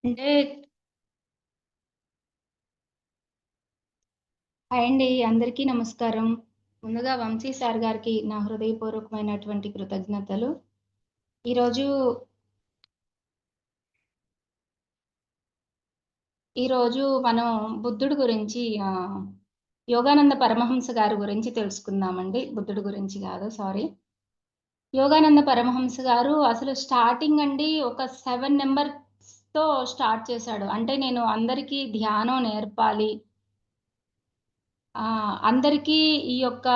అంటే హాయ్ అండి. అందరికీ నమస్కారం. ముందుగా వంశీ సార్ గారికి నా హృదయపూర్వకమైనటువంటి కృతజ్ఞతలు. ఈరోజు ఈరోజు మనం బుద్ధుడు గురించి యోగానంద పరమహంస గారి గురించి తెలుసుకుందామండి. బుద్ధుడు గురించి కాదు సారీ. యోగానంద పరమహంస గారు అసలు స్టార్టింగ్ అండి ఒక 7 నంబర్స్‌తో స్టార్ట్ చేశాడు. అంటే నేను అందరికీ ధ్యానం నేర్పాలి. అందరికీ ఈ యొక్క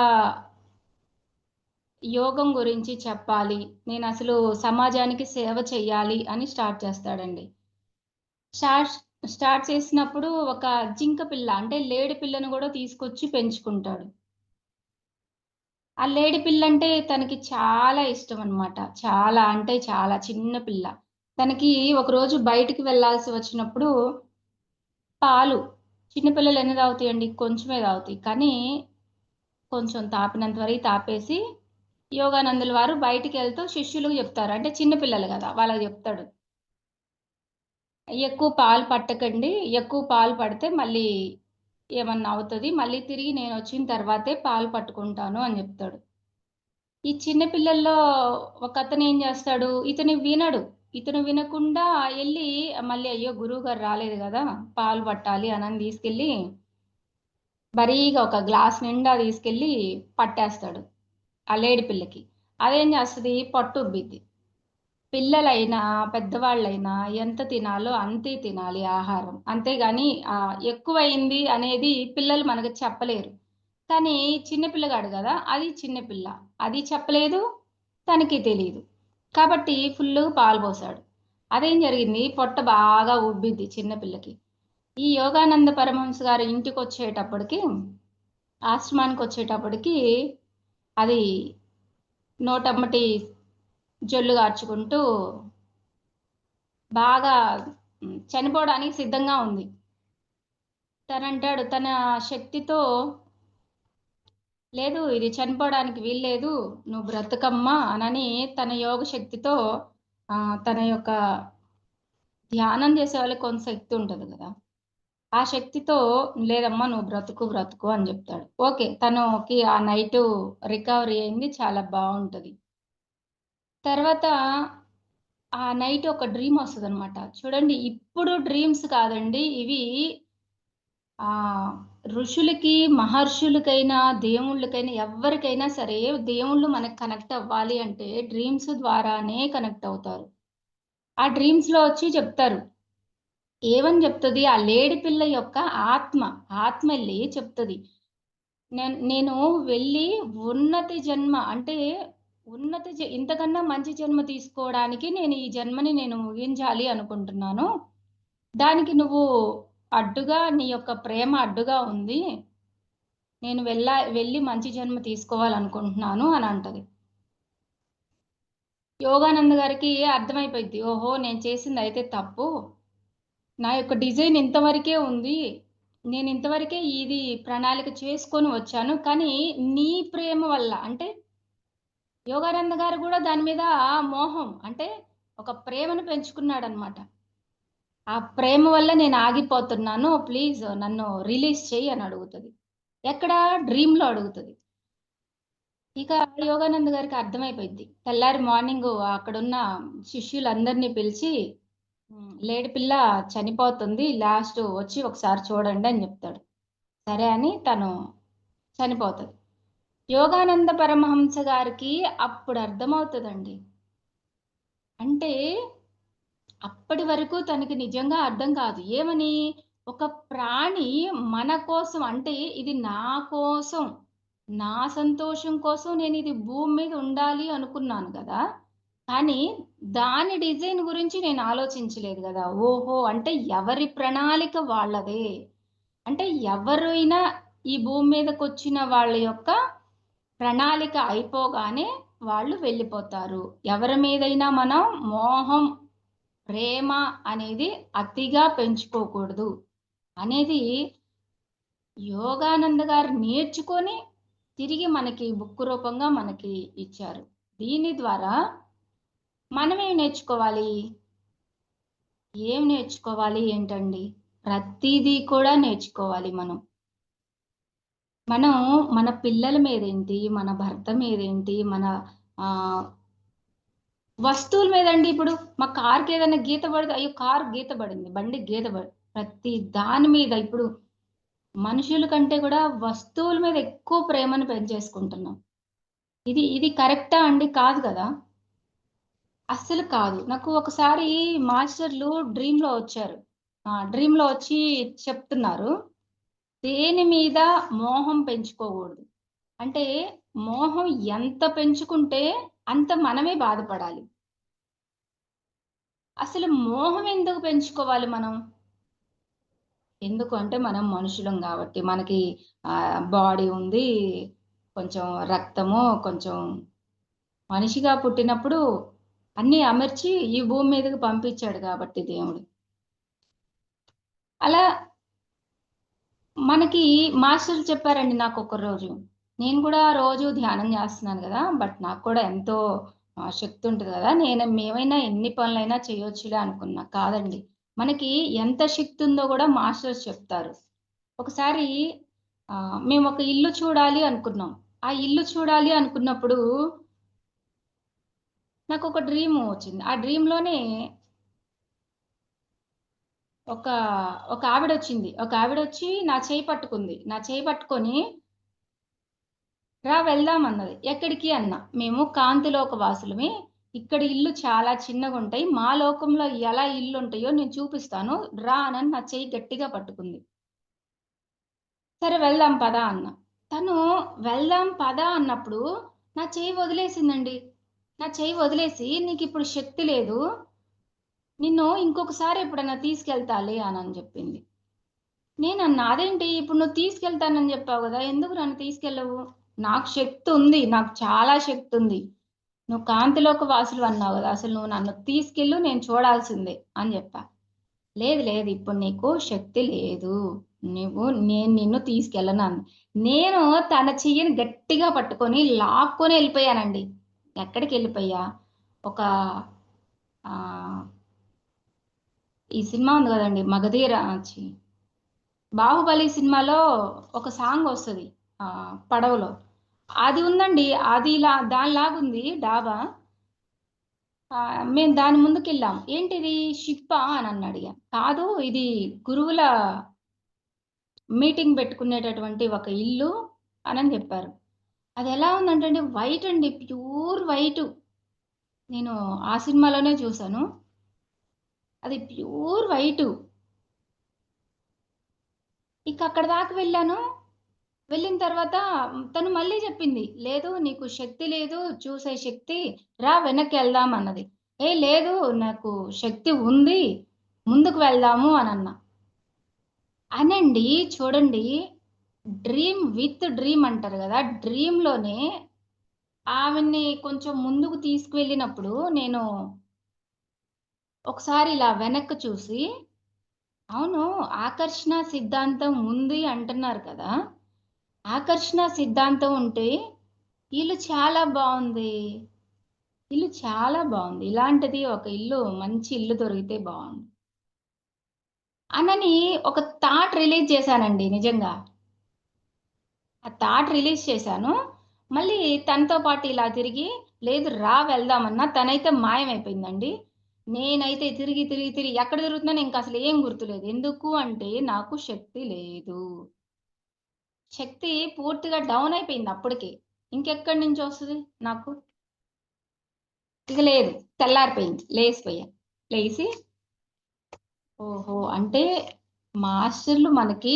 యోగం గురించి చెప్పాలి. నేనసలు సమాజానికి సేవ చెయ్యాలి అని స్టార్ట్ చేస్తాడండి. స్టార్ట్ స్టార్ట్ చేసినప్పుడు ఒక జింక పిల్ల అంటే లేడి పిల్లను గూడా తీసుకొచ్చి పెంచుకుంటాడు. ఆ లేడి పిల్లంటే తనకి చాలా ఇష్టమనమాట. చాలా అంటే చాలా చిన్న పిల్ల. తనకి ఒకరోజు బయటికి వెళ్ళాల్సి వచ్చినప్పుడు పాలు చిన్న పిల్లలు ఎన్ని తాగుతాయండి? కొంచెమే తాగుతాయి. కానీ కొంచెం తాపినంత వరకు తాపేసి యోగానందుల వారు బయటికెళ్తూ శిష్యులకు జెప్తారు. అంటే చిన్న పిల్లలు గదా! వాళ్ళకి జెప్తాడు. ఎక్కువ పాలు పట్టకండి. ఎక్కువ పాలు పడితే మళ్ళీ ఏమన్నా అవుతది. మళ్ళీ తిరిగి నేనొచ్చిన తర్వాతే పాలు పట్టుకుంటాను అని జెప్తాడు. ఈ చిన్న పిల్లల్లో ఒకతనేం జేస్తాడు, ఇతను వినడు. ఇతను వినకుండా ఎళ్లి మళ్ళీ అయ్యో! గురువుగారు రాలేదు గదా! పాలు పట్టాలి అనని తీసుకెళ్ళి బరీగా ఒక గ్లాస్ నిండా తీసుకెళ్ళి పట్టేస్తాడు. ఆ లేడి పిల్లకి. అదేం జేస్తది పొట్టుబ్బిద్ది. పిల్లలైనా, పెద్దవాళ్ళైనా ఎంత తినాలో అంతే తినాలి ఆహారం. అంతేగాని ఎక్కువయింది అనేది పిల్లలు మనకు చెప్పలేరు. కానీ చిన్న పిల్లగాడు గదా! అది చిన్న పిల్ల. అది చెప్పలేదు, తనకి తెలీదు. కాబట్టి ఫుల్లుగా పాలు పోసాడు. అదేం జరిగింది పొట్ట బాగా ఉబ్బిద్ది చిన్న పిల్లకి. ఈ యోగానంద పరమహంస గారి ఇంటికొచ్చేటప్పటికి, ఆశ్రమానికొచ్చేటప్పటికి అది నోటమ్మటి జొల్లు కార్చుకుంటూ బాగా చనిపోవడానికి సిద్ధంగా ఉంది. తనంటాడు తన శక్తితో, "లేదు ఇది చనిపోవడానికి వీల్లేదు. నువ్వు బ్రతుకమ్మా" అనని తన యోగ శక్తితో తన యొక్క ధ్యానం చేసే వాళ్ళకి కొంత శక్తి ఉంటది గదా! ఆ శక్తితో "లేదమ్మా నువ్వు బ్రతుకు, బ్రతుకు" అని జెప్తాడు. ఓకే. తనుకి ఆ నైటు రికవరీ అయింది. చాలా బావుంటది. తర్వాత ఆ నైట్ ఒక డ్రీమ్ ఒస్తదనమాట. చూడండి ఇప్పుడు డ్రీమ్స్ కాదండి. ఇవి ఆహ్, ఋషులకి, మహర్షులకైనా, దేవుళ్ళకైనా ఎవ్వరికైనా సరే దేవుళ్ళు మనకు కనెక్ట్ అవ్వాలి అంటే డ్రీమ్స్ ద్వారానే కనెక్ట్ అవుతారు. ఆ డ్రీమ్స్‌లో వచ్చి చెప్తారు. ఏమని చెప్తది? ఆ లేడి పిల్ల యొక్క ఆత్మ, ఆత్మెళ్లి చెప్తది. నేను వెళ్ళి ఉన్నతి జన్మ అంటే ఇంతకన్నా మంచి జన్మ తీసుకోవడానికి నేను ఈ జన్మని నేను ముగించాలి అనుకుంటున్నాను. దానికి నువ్వు అడ్డుగా నీ యొక్క ప్రేమ అడ్డుగా ఉంది. నేను వెళ్ళి మంచి జన్మ తీసుకోవాలనుకుంటున్నాను అని అంటది. యోగానంద్ గారికి అర్థమైపోయిద్ది. ఓహో! నేను చేసిందయితే తప్పు. నా యొక్క డిజైన్ ఇంతవరకే ఉంది. నేను ఇంతవరకే ఇది ప్రణాళిక చేసుకొని వచ్చాను. కానీ నీ ప్రేమ వల్ల అంటే యోగానంద గారు గూడా దాని మీద మోహం అంటే ఒక ప్రేమను పెంచుకున్నాడనమాట. ఆ ప్రేమ వల్ల నేను ఆగిపోతున్నాను. ప్లీజ్ నన్ను రిలీజ్ చెయ్యి అని అడుగుతది. ఎక్కడ? డ్రీమ్‌లో అడుగుతది. ఇక యోగానంద్ గారికి అర్థమైపోయిద్ది. తెల్లారి మార్నింగు అక్కడున్న శిష్యులందరిని పిలిచి లేడి పిల్ల చనిపోతుంది. లాస్ట్ వచ్చి ఒకసారి చూడండి అని జెప్తాడు. సరే అని తను చనిపోతది. యోగానంద పరమహంస గారికి అప్పుడు అర్థమవుతదండి. అంటే అప్పటి వరకు తనకి నిజంగా అర్థం కాదు. ఏమని? ఒక ప్రాణి మన కోసం అంటే ఇది నా కోసం, నా సంతోషం కోసం నేనిది భూమి మీద ఉండాలి అనుకున్నాను గదా! కానీ దాని డిజైన్ గురించి నేను ఆలోచించలేదు గదా! ఓహో! అంటే ఎవరి ప్రణాళిక వాళ్ళదే. అంటే ఎవరైనా ఈ భూమి మీదకొచ్చిన వాళ్ళ యొక్క ప్రణాళిక అయిపోగానే వాళ్ళు వెళ్ళిపోతారు. ఎవరి మీదైనా మనం మోహం ప్రేమ అనేది అతిగా పెంచుకోకూడదు అనేది యోగానంద గారు నేర్చుకొని తిరిగి మనకి బుక్ రూపంగా మనకి ఇచ్చారు. దీని ద్వారా మనమేం నేర్చుకోవాలి? ఏం నేర్చుకోవాలి ఏంటండి? ప్రతీదీ కూడా నేర్చుకోవాలి మనం. మనం మన పిల్లల మీదేంటి, మన భర్త మీదేంటి, మన ఆహ్, వస్తువుల మీదండి ఇప్పుడు. మా కార్‌కేదైనా గీత పడితే, అయ్యో! కారు గీత పడింది, బండికి గీత ప్రతి దాని మీద ఇప్పుడు మనుషుల కంటే కూడా వస్తువుల మీద ఎక్కువ ప్రేమను పెంచేసుకుంటున్నాం. ఇది కరెక్టా అండి? కాదు గదా! అస్సలు కాదు. నాకు ఒకసారి మాస్టర్‌లు డ్రీమ్‌లో వచ్చారు. డ్రీమ్‌లో వచ్చి చెప్తున్నారు. దేని మీద మోహం పెంచుకోకూడదు. అంటే మోహం ఎంత పెంచుకుంటే అంత మనమే బాధపడాలి. అసలు మోహం ఎందుకు పెంచుకోవాలి మనం? ఎందుకు అంటే మనం మనుషులం గాబట్టి. మనకి బాడీ ఉంది. కొంచెం రక్తము, కొంచెం మనిషిగా పుట్టినప్పుడు అన్నీ అమర్చి ఈ భూమి మీదకి పంపించాడు గాబట్టి దేవుడు. అలా మనకి మాస్టర్లు చెప్పారండి నాకొక రోజు. నేను కూడా రోజు ధ్యానం జేస్తున్నాను గదా! బట్ నాకు కూడా ఎంతో శక్తి ఉంటది గదా! మేమైనా ఎన్ని పనులైనా చేయొచ్చులే అనుకున్నా. కాదండి. మనకి ఎంత శక్తి ఉందో గూడా మాస్టర్స్ చెప్తారు. ఒకసారి మేమొక ఇల్లు చూడాలి అనుకున్నాం. ఆ ఇల్లు చూడాలి అనుకున్నప్పుడు నాకొక డ్రీమ్ వచ్చింది. ఆ డ్రీమ్‌లోనే ఒక ఒక ఆవిడొచ్చింది. ఒక ఆవిడొచ్చి నా చెయ్యి పట్టుకుంది. నా చెయ్యి పట్టుకొని రా వెళ్దాం అన్నది. ఎక్కడికి అన్నా. మేము కాంతిలోక వాసులమి. ఇక్కడ ఇల్లు చాలా చిన్నగుంటాయి. మా లోకంలో ఎలా ఇల్లుంటాయో నేను చూపిస్తాను. రా అనని నా చెయ్యి గట్టిగా పట్టుకుంది. సరే వెళ్దాం పదా అన్నా. తను వెళ్దాం పదా అన్నప్పుడు నా చెయ్యి వదిలేసిందండి. నా చెయ్యి వదిలేసి "నీకిప్పుడు శక్తి లేదు. నిన్ను ఇంకొకసారి ఎప్పుడన్నా తీసుకెళ్తాలే" అనని జెప్పింది. నేనన్నా "అదేంటి ఇప్పుడు నువ్వు తీసుకెళ్తానని జెప్పావు గదా! ఎందుకు నన్ను తీసుకెళ్ళవు?" "నాకు శక్తుంది. నాకు చాలా శక్తుంది. నువ్వు కాంతిలోక వాసులువన్నావు గదా! అసలు నువ్వు నన్ను తీసుకెళ్ళు నేను చూడాల్సిందే" అని జెప్పా. "లేదు లేదు ఇప్పుడు నీకు శక్తి లేదు. నేను నిన్ను తీసుకెళ్ళను" అంది. నేను తన చెయ్యిని గట్టిగా పట్టుకొని లాక్కొని ఎళ్ళిపోయానండి. ఎక్కడికెళ్ళిపోయా, ఒక ఆహ్, ఈ సినిమా ఉంది గదండీ! 'మగధీర' ఛీ 'బాహుబలి' సినిమాలో ఒక సాంగొస్తది. పడవలో. అది ఉందండి. అది దానిలాగుంది డాబా. మేము దాని ముందుకెళ్ళాం. "ఏంటిది షిప్పా?" అని అడిగాను. "కాదు ఇది గురువుల మీటింగ్ పెట్టుకునేటటువంటి ఒక ఇల్లు" అనని జెప్పారు. అదెలా ఉందంటే అండి వైట్ అండి. Pure white. నేను ఆ సినిమాలోనే చూసాను. అది ప్యూర్ వైటు. ఇక అక్కడి దాకా వెళ్ళాను. వెళ్ళిన తర్వాత తను మళ్ళీ జెప్పింది. "లేదు నీకు శక్తి లేదు చూసే శక్తి. రా వెనక్కెళ్దాం" అన్నది. "ఏ లేదు నాకు శక్తి ఉంది. ముందుకు వెళ్దాము" అనన్నా. అనండి చూడండి డ్రీమ్ విత్ డ్రీమ్ అంటారు గదా! డ్రీమ్‌లోనే ఆమెని కొంచెం ముందుకు తీసుకువెళ్ళినప్పుడు నేను ఒకసారి ఇలా వెనక్కి చూసి, అవును ఆకర్షణ సిద్ధాంతం ఉంది అంటున్నారు కదా! ఆకర్షణ సిద్ధాంతం ఉంటే ఇల్లు చాలా బావుంది. ఇల్లు చాలా బావుంది. ఇలాంటిది ఒక ఇల్లు మంచి ఇల్లు దొరికితే బావుండు. అనని ఒక థాట్ రిలీజ్ చేశానండి నిజంగా. ఆ థాట్ రిలీజ్ చేశాను. మళ్ళీ తనతో పాటు ఇలా తిరిగి, లేదు రా వెళ్దామన్నా తనైతే మాయమైపోయిందండి. నేనైతే తిరిగి ఎక్కడ తిరుగుతున్నానో ఇంకసలు ఏం గుర్తులేదు. ఎందుకు అంటే నాకు శక్తి లేదు. శక్తి పూర్తిగా డౌన్ అయిపోయింది అప్పటికే. ఇంకెక్కడి నుంచొస్తది నాకు? ఇక లేదు. తెల్లారిపోయింది. లేసిపోయా. లేసి ఓహో! అంటే మాస్టర్‌లు మనకి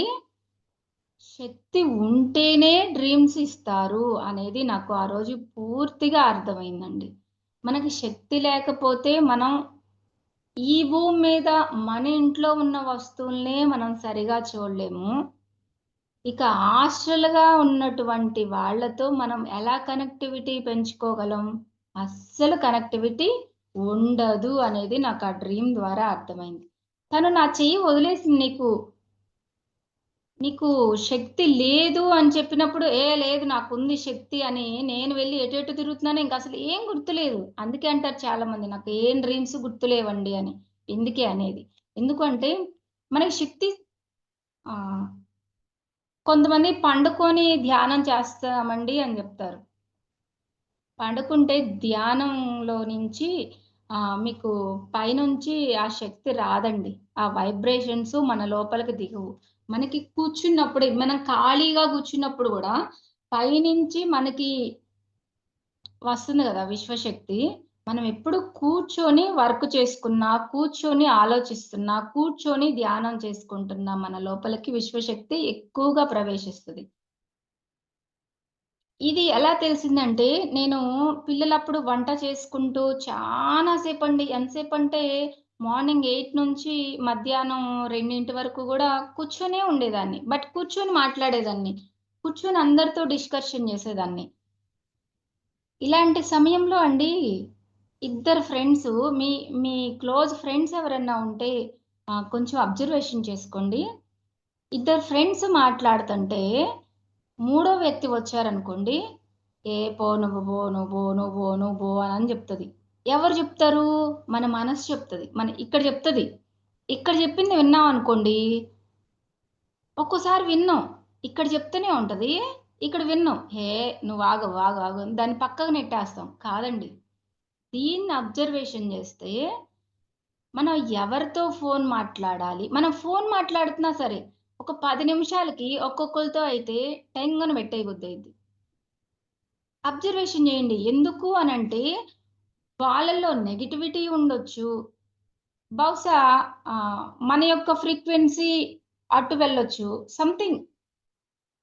శక్తి ఉంటేనే డ్రీమ్స్ ఇస్తారు అనేది నాకు ఆ రోజు పూర్తిగా అర్థమైందండి. మనకి శక్తి లేకపోతే మనం ఈ భూమి మీద మన ఇంట్లో ఉన్న వస్తువులనే మనం సరిగా చూడలేము. ఇక ఆస్ట్రల్‌గా ఉన్నటువంటి వాళ్ళతో మనం ఎలా కనెక్టివిటీ పెంచుకోగలం? అస్సలు కనెక్టివిటీ ఉండదు అనేది నాకు ఆ డ్రీమ్ ద్వారా అర్థమైంది. తను నా చెయ్యి వదిలేసింది నీకు శక్తి లేదు అని చెప్పినప్పుడు, ఏ లేదు నాకుంది శక్తి అని నేను వెళ్లి ఎటెటు తిరుగుతున్నానో ఇంకసలు ఏం గుర్తులేదు. అందుకే అంటారు చాలామంది నాకు ఏం డ్రీమ్స్ గుర్తులేవండి అని. ఎందుకే అనేది. ఎందుకంటే మనకి శక్తి కొంతమంది పండుకొని ధ్యానం చేస్తామండి అని జెప్తారు. పడుకుంటే ధ్యానంలో నుంచి మీకు పైనుంచి ఆ శక్తి రాదండి. ఆ వైబ్రేషన్స్ మన లోపలికి దిగవు. మనకి కూర్చున్నప్పుడే మనం ఖాళీగా కూర్చున్నప్పుడు గూడా పైనుంచి మనకి వస్తుంది గదా! విశ్వశక్తి. మనం ఎప్పుడు కూర్చొని వర్క్ చేసుకున్నా, కూర్చొని ఆలోచిస్తున్నా, కూర్చొని ధ్యానం చేసుకుంటున్నా మన లోపలికి విశ్వశక్తి ఎక్కువగా ప్రవేశిస్తది. ఇది ఎలా తెలిసిందంటే, నేను పిల్లలప్పుడు వంట చేసుకుంటూ చానా సేపండి. ఎంతసేపంటే, మార్నింగ్ 8 నుంచి మధ్యాహ్నం 2 వరకు గూడా కూర్చొనే ఉండేదాన్ని. బట్ కూర్చొని మాట్లాడేదాన్ని. కూర్చొని అందరితో డిస్కషన్ చేసేదాన్ని. ఇలాంటి సమయంలో అండి, ఇద్దరు ఫ్రెండ్సు మీ మీ క్లోజ్ ఫ్రెండ్స్ ఎవరన్నా ఉంటే కొంచెం అబ్జర్వేషన్ చేసుకోండి. ఇద్దరు ఫ్రెండ్స్ మాట్లాడుతుంటే, మూడో వ్యక్తి వచ్చారనుకోండి, "ఏ పో నువ్వు పో, నువ్వు పో, నువ్వు పో, నువ్వు పో" అని జెప్తది. ఎవరు జెప్తారు? మన మనసు చెప్తది. ఇక్కడ జెప్తది. ఇక్కడ జెప్పింది విన్నామనుకోండి, ఒక్కోసారి విన్నాం. ఇక్కడ చెప్తూనే ఉంటది. ఇక్కడ విన్నాం. నువ్వు ఆగవు, ఆగు, ఆగు అని దాన్ని పక్కకు నెట్టేస్తాం. కాదండి. దీన్ని అబ్జర్వేషన్ జేస్తే, మనం ఎవరితో ఫోను మాట్లాడాలి? మనం ఫోను మాట్లాడుతున్నా సరే, ఒక 10 నిమిషాలకి ఒక్కొక్కళ్ళతో అయితే టెంగున పెట్టేయబుద్దయిద్ది. అబ్జర్వేషన్ జేయండి. ఎందుకు అనంటే, వాళ్ళలో నెగటివిటీ ఉండొచ్చు. బహుశా మన యొక్క ఫ్రీక్వెన్సీ అటు వెళ్ళొచ్చు. సంథింగ్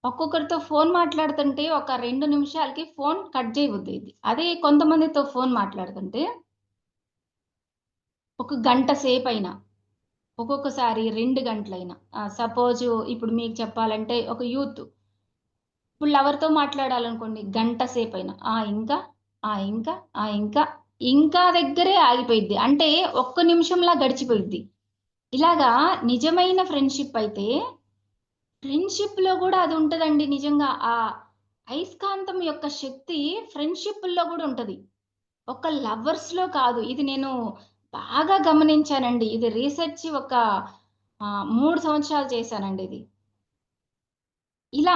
ఒక్కొక్కరితో ఫోను మాట్లాడుతుంటే ఒక 2 నిమిషాలకి ఫోను కట్ జేయబుద్దయిద్ది. అదే కొంతమందితో ఫోను మాట్లాడుతుంటే, ఒక గంట సేపయినా, ఒక్కొక్కసారి 2 గంటలైనా సపోజు ఇప్పుడు మీకు చెప్పాలంటే ఒక యూత్ ఇప్పుడు లవర్‌తో మాట్లాడాలనుకోండి గంట సేపయినా. ఇంకా? ఇంకా? ఇంకా? ఇంకా దగ్గరే ఆగిపోయిద్ది. అంటే ఒక్క నిమిషంలా గడిచిపోయిద్ది. ఇలాగా నిజమైన ఫ్రెండ్‌షిప్ అయితే, ఫ్రెండ్‌షిప్‌లో గూడా అది ఉంటదండి నిజంగా. అయస్కాంతం యొక్క శక్తి ఫ్రెండ్‌షిప్పుల్లో గూడా ఉంటది. ఒక లవర్స్‌లో కాదు. ఇది నేను బాగా గమనించానండి. ఇది రీసెర్చ్ ఒక 3 సంవత్సరాలు చేశానండి ఇది. ఇలా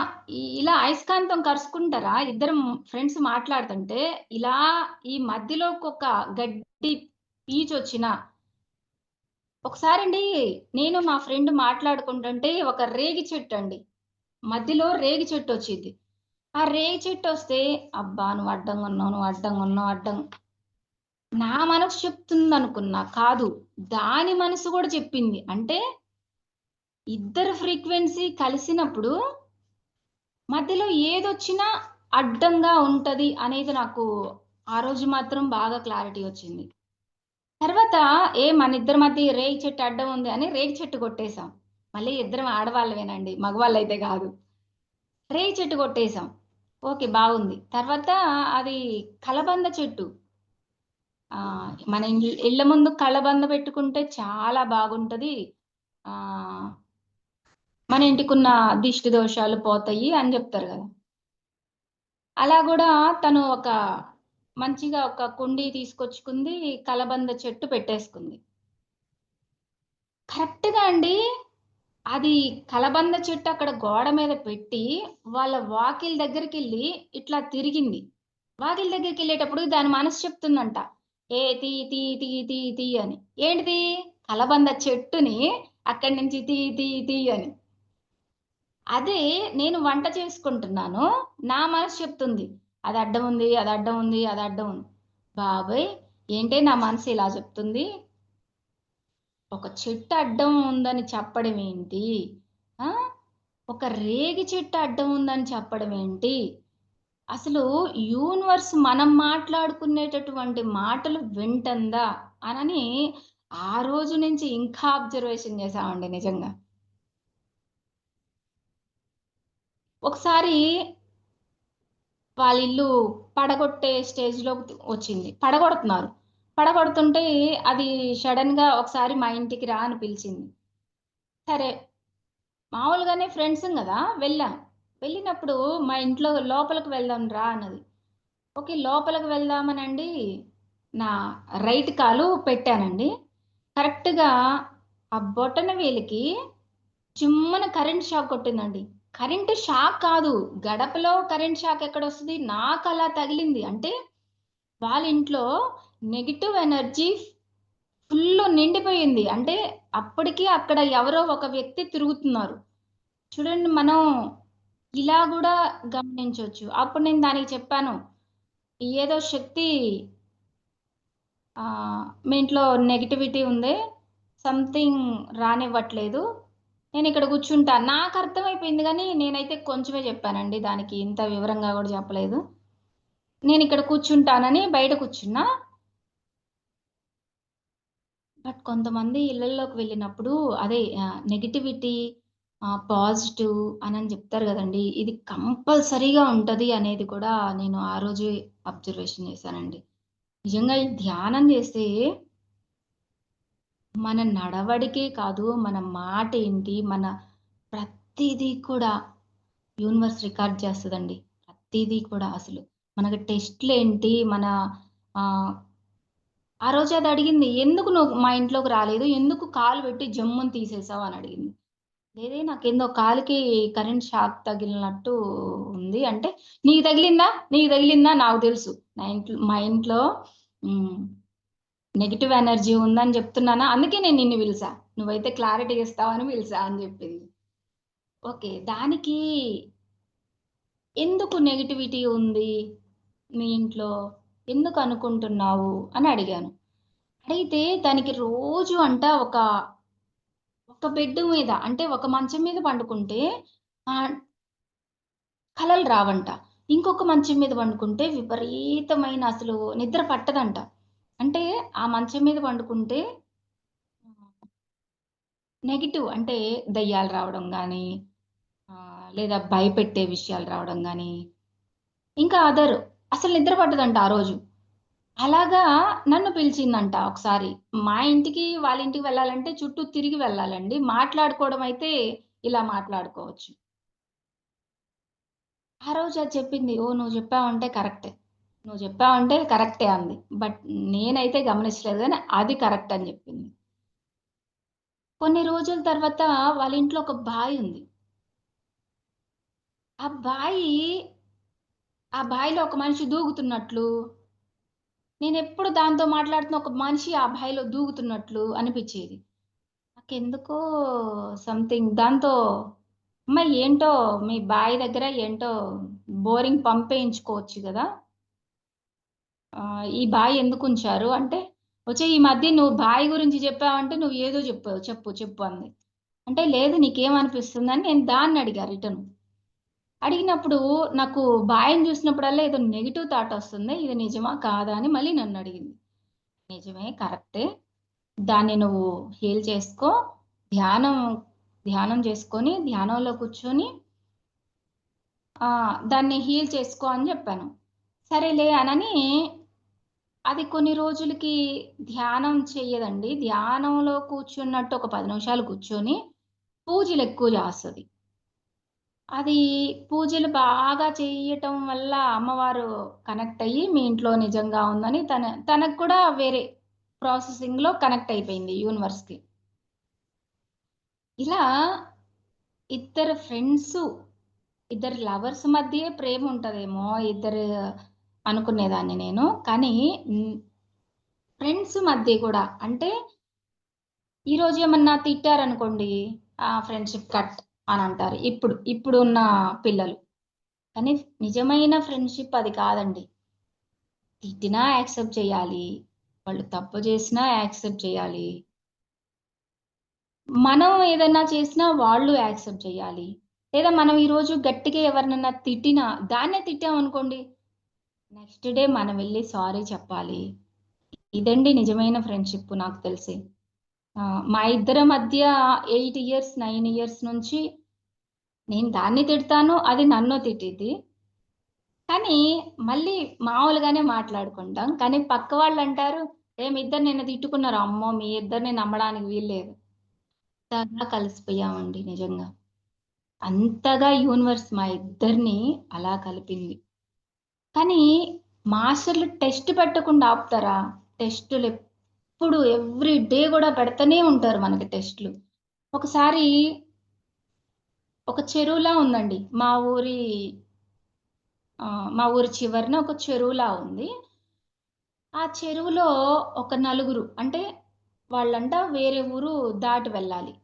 ఇలా అయస్కాంతం కరుసుకుంటారా? ఇద్దరం ఫ్రెండ్స్ మాట్లాడుతుంటే, ఇలా ఈ మధ్యలోకొక గడ్డి పీచొచ్చినా ఒకసారండి నేను మా ఫ్రెండ్ మాట్లాడుకుంటుంటే ఒక రేగి చెట్టండి. మధ్యలో రేగి చెట్టొచ్చిద్ది. ఆ రేగి చెట్టొస్తే, "అబ్బా! నువ్వు అడ్డంగున్నావు, నువ్వు అడ్డంగున్నావు, నా మనసు చెప్తుందనుకున్నా. కాదు. దాని మనసు గూడా చెప్పింది. అంటే ఇద్దరు ఫ్రీక్వెన్సీ కలిసినప్పుడు మధ్యలో ఏదొచ్చినా అడ్డంగా ఉంటది అనేది నాకు ఆ రోజు మాత్రం బాగా క్లారిటీ వచ్చింది. తర్వాత మనిద్దరి మధ్య రేగి చెట్టు అడ్డం ఉంది అని రేగి చెట్టు కొట్టేసాం. మళ్ళీ ఇద్దరం ఆడవాళ్ళమేనండి. మగవాళ్ళైతే గాదు. రేగి చెట్టు కొట్టేసాం. ఓకే. బాగుంది. తర్వాత అది కలబంద చెట్టు. మన ఇళ్ళ ముందు కలబంద పెట్టుకుంటే చాలా బాగుంటది. ఆహ్, మన ఇంటికున్న దిష్టి దోషాలు పోతాయి అని జెప్తారు గదా! అలా గూడా తను మంచిగా ఒక కుండీ తీసుకొచ్చుకుంది. కలబంద చెట్టు పెట్టేసుకుంది. కరెక్ట్‌గా అండి అది కలబంద చెట్టు అక్కడ గోడ మీద పెట్టి, వాళ్ళ వాకిలి దగ్గరికెళ్ళి ఇట్లా తిరిగింది. వాకిలి దగ్గరికెళ్ళేటప్పుడు దాని మనసు చెప్తుందంట. "ఏ తీ, తీ, తీ, తీ, తీ" అని. ఏంటిది? కలబంద చెట్టుని అక్కడి నుంచి తీ, తీ, తీ అని. అదే నేను వంట చేసుకుంటున్నాను. నా మనసు చెప్తుంది. అది అడ్డముంది, అది అడ్డముంది, అది అడ్డముంది. బాబోయ్! ఏంటే నా మనసు ఇలా చెప్తుంది? ఒక చెట్టు అడ్డం ఉందని చెప్పడం ఏంటి? ఆ! ఒక రేగి చెట్టు అడ్డం ఉందని చెప్పడం ఏంటి? అసలు యూనివర్స్ మనం మాట్లాడుకునేటటువంటి మాటలు వింటందా? అనని ఆ రోజు నుంచి ఇంకా అబ్జర్వేషన్ చేశామండి నిజంగా. ఒకసారి వాళ్ళిల్లు పడగొట్టే స్టేజ్‌లోకి వచ్చింది. పడగొడుతున్నారు. పడగొడుతుంటే అది సడెన్‌గా ఒకసారి మా ఇంటికి రా అని పిలిచింది. సరే మామూలుగానే ఫ్రెండ్సుం గదా! వెళ్ళాం. వెళ్ళినప్పుడు మా ఇంట్లో లోపలికి వెళ్దాం రా అన్నది. ఓకే. లోపలికి వెళ్దామనండి నా రైట్ కాలు పెట్టానండి. కరెక్ట్‌గా ఆ బొటన వేలికి Chimmana current shock కొట్టిందండి. Current shock కాదు. గడపలో కరెంట్ షాక్ ఎక్కడొస్తది? నాకలా తగిలింది. అంటే వాళ్ళింట్లో నెగెటివ్ ఎనర్జీ ఫుల్లు నిండిపోయింది. అంటే అప్పటికి అక్కడ ఎవరో ఒక వ్యక్తి తిరుగుతున్నారు. చూడండి మనం ఇలా గూడా గమనించొచ్చు. అప్పుడు నేను దానికి చెప్పాను. ఏదో శక్తి మీ ఇంట్లో నెగటివిటీ ఉంది. సంథింగ్ రానివ్వట్లేదు. నేనిక్కడ కూర్చుంటా. నాకర్థమైపోయింది గానీ, నేనైతే కొంచెమే చెప్పానండి. దానికి ఇంత వివరంగా గూడా చెప్పలేదు. నేనిక్కడ కూర్చుంటానని బయట కూర్చున్నా. బట్ కొంతమంది ఇళ్లల్లోకి వెళ్ళినప్పుడు అదే నెగటివిటీ పాజిటివ్ అనని జెప్తారు గదండీ! ఇది కంపల్సరీగా ఉంటది అనేది కూడా నేను ఆ రోజే అబ్జర్వేషన్ చేశానండి. నిజంగా ఈ ధ్యానం జేస్తే మన నడవడికే కాదు, మన మాటేంటి, మన ప్రతీదీ కూడా యూనివర్స్ రికార్డ్ చేస్తదండి. ప్రతీదీ కూడా అసలు. మనకి టెస్ట్‌లేంటి, మన ఆహ్, ఆ రోజు అది అడిగింది. "ఎందుకు నువ్వు మా ఇంట్లోకి రాలేదు? ఎందుకు కాలు పెట్టి జమ్ముని తీసేసావు?" అని అడిగింది. లేదే నాకేందో కాలికి కరెంట్ షాక్ తగిలినట్టు ఉంది. అంటే, "నీకు తగిలిందా? నీకు తగిలిందా? నాకు తెలుసు. మా ఇంట్లో హ్మ్. నెగెటివ్ ఎనర్జీ ఉందని జెప్తున్నానా? అందుకే నేను నిన్ను పిలిసా. నువ్వైతే క్లారిటీ ఇస్తావని పిలిసా" అని జెప్పింది. ఓకే. దానికి ఎందుకు నెగటివిటీ ఉంది మీ ఇంట్లో? ఎందుకనుకుంటున్నావు? అని అడిగాను. అడిగితే దానికి రోజు ఒక బెడ్ మీద అంటే ఒక మంచం మీద పండుకుంటే ఆహ్, కలలు రావంట. ఇంకొక మంచం మీద పండుకుంటే విపరీతమైన అసలు నిద్ర పట్టదంట. అంటే ఆ మంచం మీద పండుకుంటే నెగెటివ్ అంటే దెయ్యాలు రావడం గానీ, లేదా భయపెట్టే విషయాలు రావడం గానీ, ఇంకా అసలు నిద్ర పట్టదంట ఆ రోజు. అలాగా నన్ను పిలిచిందంట ఒకసారి. మా ఇంటికి, వాళ్ళ ఇంటికి వెళ్ళాలంటే చుట్టూ తిరిగి వెళ్ళాలండి. మాట్లాడుకోవడం అయితే ఇలా మాట్లాడుకోవచ్చు. ఆ రోజు అది చెప్పింది. "ఓహ్! నువ్వు చెప్పావంటే కరెక్టే. నువ్వు చెప్పావంటే కరెక్టే" అంది. బట్ నేనైతే గమనించలేదు గానీ అది కరెక్ట్ అని చెప్పింది. కొన్ని రోజుల తర్వాత వాళ్ళ ఇంట్లో ఒక బాయుంది. ఆ బాయి ఆ బాయిలో ఒక మనిషి దూకుతున్నట్లు, నేనెప్పుడు దాంతో మాట్లాడుతున్న ఒక మనిషి ఆ బాయిలో దూకుతున్నట్లు అనిపిచ్చేది. నాకెందుకో సంథింగ్ దాంతో అమ్మ ఏంటో మీ బాయి దగ్గర ఏంటో బోరింగ్ పంపేయించుకోవచ్చు గదా! ఈ బాయి ఎందుకుంచారు? అంటే, "ఒచ్చేయ్ ఈ మధ్య నువ్వు బాయి గురించి జెప్పావంటే నువ్వు ఏదో జెప్పావు. చెప్పు చెప్పు" అంది. అంటే, "లేదు నీకేమనిపిస్తుందని" నేను దాన్నడిగా రిటర్న్. అడిగినప్పుడు నాకు బాయిని జూసినప్పుడల్లా ఏదో నెగెటివ్ థాట్ ఒస్తుంది. ఇది నిజమా? కాదా? అని మళ్ళీ నన్నడిగింది. నిజమే కరెక్టే. దాన్ని నువ్వు హీల్ చేసుకో. ధ్యానం, ధ్యానం జేసుకొని, ధ్యానంలో కూర్చొని దాన్ని హీల్ చేసుకో అని జెప్పాను. సరేలే అనని అది కొన్ని రోజులకి ధ్యానం చెయ్యదండి. ధ్యానంలో కూర్చున్నట్టు ఒక 10 నిమిషాలు కూర్చొని పూజలెక్కువ జేస్తది. అది పూజలు బాగా చెయ్యటం వల్ల అమ్మవారు కనెక్ట్ అయ్యి, మీ ఇంట్లో నిజంగా ఉందని తనకు కూడా వేరే ప్రాసెసింగ్‌లో కనెక్ట్ అయిపోయింది యూనివర్స్‌కి. ఇలా ఇద్దరు ఫ్రెండ్సు, ఇద్దరు లవర్స్ మధ్యే ప్రేముంటదేమో అనుకునేదాన్ని నేను. కానీ హ్మ్, ఫ్రెండ్స్ మధ్య గూడా అంటే ఈరోజు ఏమన్నా తిట్టారనుకోండి, ఫ్రెండ్‌షిప్ కట్ అనంటారు. ఇప్పుడున్న పిల్లలు. కానీ నిజమైన ఫ్రెండ్‌షిప్ అది కాదండి. తిట్టినా యాక్సెప్ట్ చేయాలి. వాళ్ళు తప్పు చేసినా యాక్సెప్ట్ చేయాలి. మనం ఏదన్నా చేసినా వాళ్ళు యాక్సెప్ట్ చేయాలి. లేదా మనం ఈరోజు గట్టిగా ఎవరినన్నా తిట్టినా, దాన్నే తిట్టామనుకోండి, నెక్స్ట్ డే మనం వెళ్లి సారీ చెప్పాలి. ఇదండి నిజమైన ఫ్రెండ్‌షిప్ నాకు తెలిసి. మా ఇద్దరి మధ్య 8 ఇయర్స్, 9 ఇయర్స్ నుంచి నేను దాన్ని తిడతాను. అది నన్ను తిట్టిద్ది. కానీ మళ్ళీ మామూలుగానే మాట్లాడుకుంటాం. కానీ పక్క వాళ్ళంటారు, "ఏ మీ ఇద్దరు నిన్న తిట్టుకున్నారు. అమ్మో! మీ ఇద్దరిని నమ్మడానికి వీల్లేదు." అంతగా కలిసిపోయామండి నిజంగా. అంతగా యూనివర్స్ మా ఇద్దరిని అలా కలిపింది. కానీ మాస్టర్‌లు టెస్ట్ పెట్టకుండా ఆపుతారా? టెస్టులు ఎప్పుడు ఎవ్రీ డే గూడా పెడతనే ఉంటారు మనకి టెస్ట్‌లు. ఒకసారి ఒక చెరువులా ఉందండి. మా ఊరి చివరన ఒక చెరువులా ఉంది. ఆ చెరువులో ఒక నలుగురు అంటే వాళ్ళంట వేరే ఊరు దాటి వెళ్ళాలి.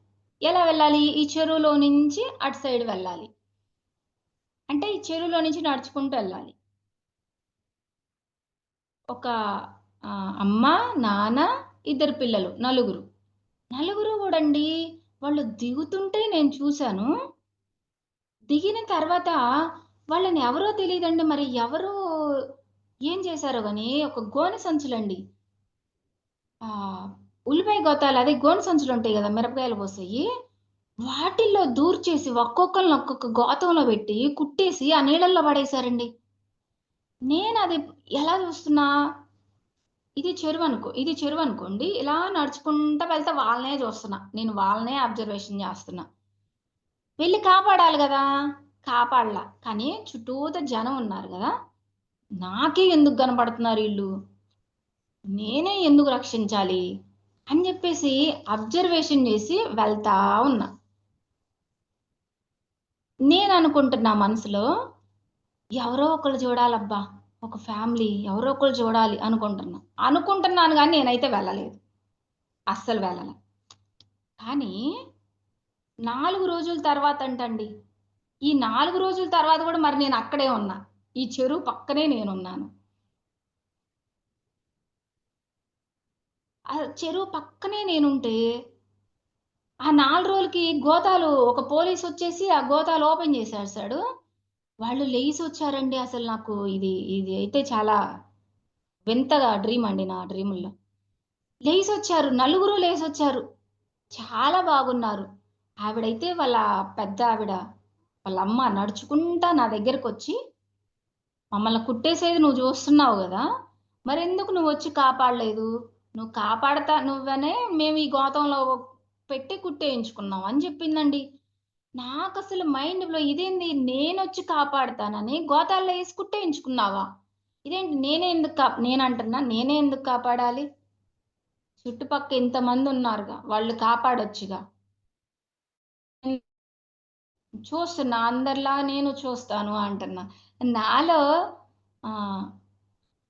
ఎలా వెళ్ళాలి? ఈ చెరువులో నుంచి అటు సైడ్ వెళ్ళాలి. అంటే ఈ చెరువులో నుంచి నడుచుకుంటూ ఎళ్ళాలి. ఒక అమ్మ, నాన్న, ఇద్దరు పిల్లలు నలుగురు. నలుగురు గూడండి వాళ్ళు దిగుతుంటే నేను చూసాను. దిగిన తర్వాత వాళ్ళని ఎవరో తెలీదండి. మరి ఎవరు ఏం చేశారో గాని ఒక గోనె సంచులండి. ఉల్లిపాయ గోతాలు అదే గోనె సంచులుంటాయి గదా! మిరపకాయలు పోసేయి. వాటిల్లో దూర్చేసి ఒక్కొక్కళ్ళని ఒక్కొక్క గోతంలో పెట్టి కుట్టేసి ఆ నీళ్ళల్లో పడేశారండి. నేనది ఎలా చూస్తున్నా, ఇది చెరువనుకోండి. ఇలా నడుచుకుంటా వెళ్తే వాళ్ళనే చూస్తున్నా. నేను వాళ్ళనే అబ్జర్వేషన్ చేస్తున్నా. వెళ్లి కాపాడాలి గదా! కాపాడలా. కానీ చుట్టూతా జనం ఉన్నారు గదా! నాకే ఎందుకు కనపడుతున్నారీళ్ళు? నేనే ఎందుకు రక్షించాలి? అని జెప్పేసి అబ్జర్వేషన్ జేసి వెళ్తా ఉన్నా. నేననుకుంటున్నా మనసులో, ఎవరో ఒకళ్ళు చూడాలబ్బా! ఒక ఫ్యామిలీ ఎవరో ఒకళ్ళు చూడాలి అనుకుంటున్నా. అనుకుంటున్నాను గానీ నేనైతే వెళ్ళలేదు. అస్సలు వెళ్ళల. కానీ 4 రోజుల తర్వాతంటండి. ఈ 4 రోజుల తర్వాత గూడా మరి నేనక్కడే ఉన్నా. ఈ చెరువు పక్కనే నేనున్నాను. ఆ చెరువు పక్కనే నేనుంటే, ఆ 4 రోజులకి గోతాలు ఒక పోలీసొచ్చేసి ఆ గోతాలు ఓపెన్ చేసేసాడు. వాళ్ళు లెగిసొచ్చారండి. అసలు నాకు ఇది అయితే చాలా వింతగా డ్రీమండి నా డ్రీముల్లో. లేసొచ్చారు. నలుగురు లేసొచ్చారు. చాలా బాగున్నారు. ఆవిడైతే వాళ్ళ పెద్దావిడ, వాళ్ళమ్మ నడుచుకుంటా నా దగ్గరకొచ్చి, "మమ్మల్ని కుట్టేసేది నువ్వు జూస్తున్నావు గదా! మరెందుకు నువ్వొచ్చి కాపాడలేదు? నువ్వు కాపాడతా నువ్వనే మేము ఈ గోతంలో పెట్టి కుట్టేయించుకున్నాం" అని జెప్పిందండి. నాకసలు మైండ్ బ్లో ఇదేంది నేనొచ్చి కాపాడతానని గోతాల్లో ఏసి కుట్టేయించుకున్నావా? ఇదేంటి నేనే ఎందుకు కాపాడాలి? చుట్టుపక్క ఇంతమందున్నారుగా. వాళ్ళు కాపాడొచ్చుగా. హ్మ్. చూస్తున్నా అందరిలా నేను చూస్తాను అంటున్నా. నాలో ఆహ్,